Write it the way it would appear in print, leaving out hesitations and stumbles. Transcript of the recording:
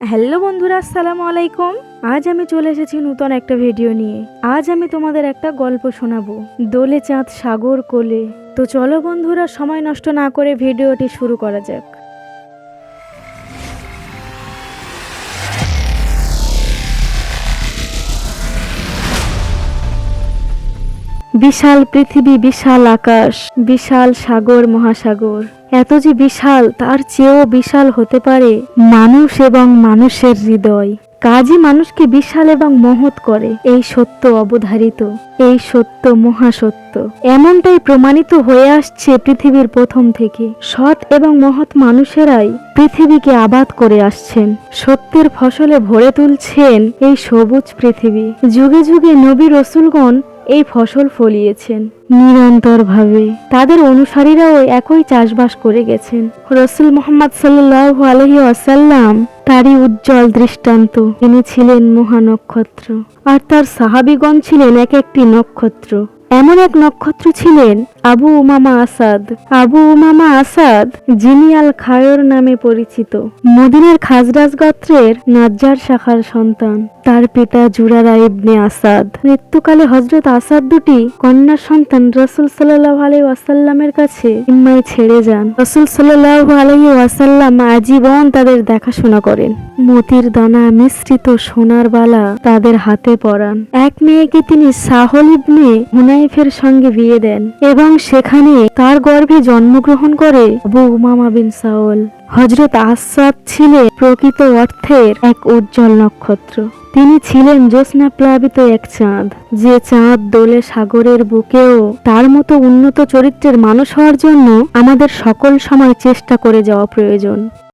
Hello বন্ধুরা, আসসালামু আলাইকুম। আজ আমি চলে এসেছি নতুন একটা ভিডিও নিয়ে। আজ আমি তোমাদের একটা গল্প শোনাবো, দোলে চাঁদ সাগর কোলে। তো চলো বন্ধুরা, সময় নষ্ট না করে ভিডিওটি শুরু করা যাক। বিশাল পৃথিবী, বিশাল আকাশ, বিশাল সাগর মহাসাগর, এত যে বিশাল, তার চেয়েও বিশাল হতে পারে মানুষ এবং মানুষের হৃদয়। কাজই মানুষকে বিশাল এবং মহৎ করে, এই সত্য অবধারিত, এই সত্য মহাসত্য। এমনটাই প্রমাণিত হয়ে আসছে পৃথিবীর প্রথম থেকে। সৎ এবং মহৎ মানুষেরাই পৃথিবীকে আবাদ করে আসছেন, সত্যের ফসলে ভরে তুলছেন এই সবুজ পৃথিবী। যুগে যুগে নবী রসুলগণ এই ফসল ফলিয়েছেন নিরন্তরভাবে। তাদের অনুসারীরাও একই চাষবাস করে গেছেন। রসুল মুহাম্মদ সাল্লাল্লাহু আলাইহি ওয়াসাল্লাম তারই উজ্জ্বল দৃষ্টান্ত। তিনি ছিলেন মহানক্ষত্র, আর তার সাহাবীগণ ছিলেন এক একটি নক্ষত্র। এমন এক নক্ষত্র ছিলেন আবু উমামা আসাদ। আবু উমামা আসাদ, যিনি আল খায়র নামে পরিচিত, মদিনার খাজরাজ গোত্রের নাজ্জার শাখার সন্তান। তার পিতা জুরারা ইবনে আসাদ। মৃত্যুকালে হযরত আসাদ দুটি কন্যা সন্তান রাসূল সাল্লাল্লাহু আলাইহি ওয়াসাল্লামের কাছে জিম্মায় ছেড়ে যান। রাসূল সাল্লাল্লাহু আলাইহি ওয়াসাল্লাম আজীবন তাদের দেখাশোনা করেন। মতির দানা মিশ্রিত সোনার বালা তাদের হাতে পরান। এক মেয়েকে তিনি সাহল ইবনে হুনাইফের সঙ্গে বিয়ে দেন এবং সেখানে তার গর্ভে জন্মগ্রহণ করে আবু উমামা বিন সাওল। হযরত আসাদ ছিলেন প্রকৃত অর্থের এক উজ্জ্বল নক্ষত্র। তিনি ছিলেন জ্যোৎস্না প্লাবিত এক চাঁদ, যে চাঁদ দোলে সাগরের বুকেও। তার মতো উন্নত চরিত্রের মানুষ হওয়ার জন্য আমাদের সকল সময় চেষ্টা করে যাওয়া প্রয়োজন।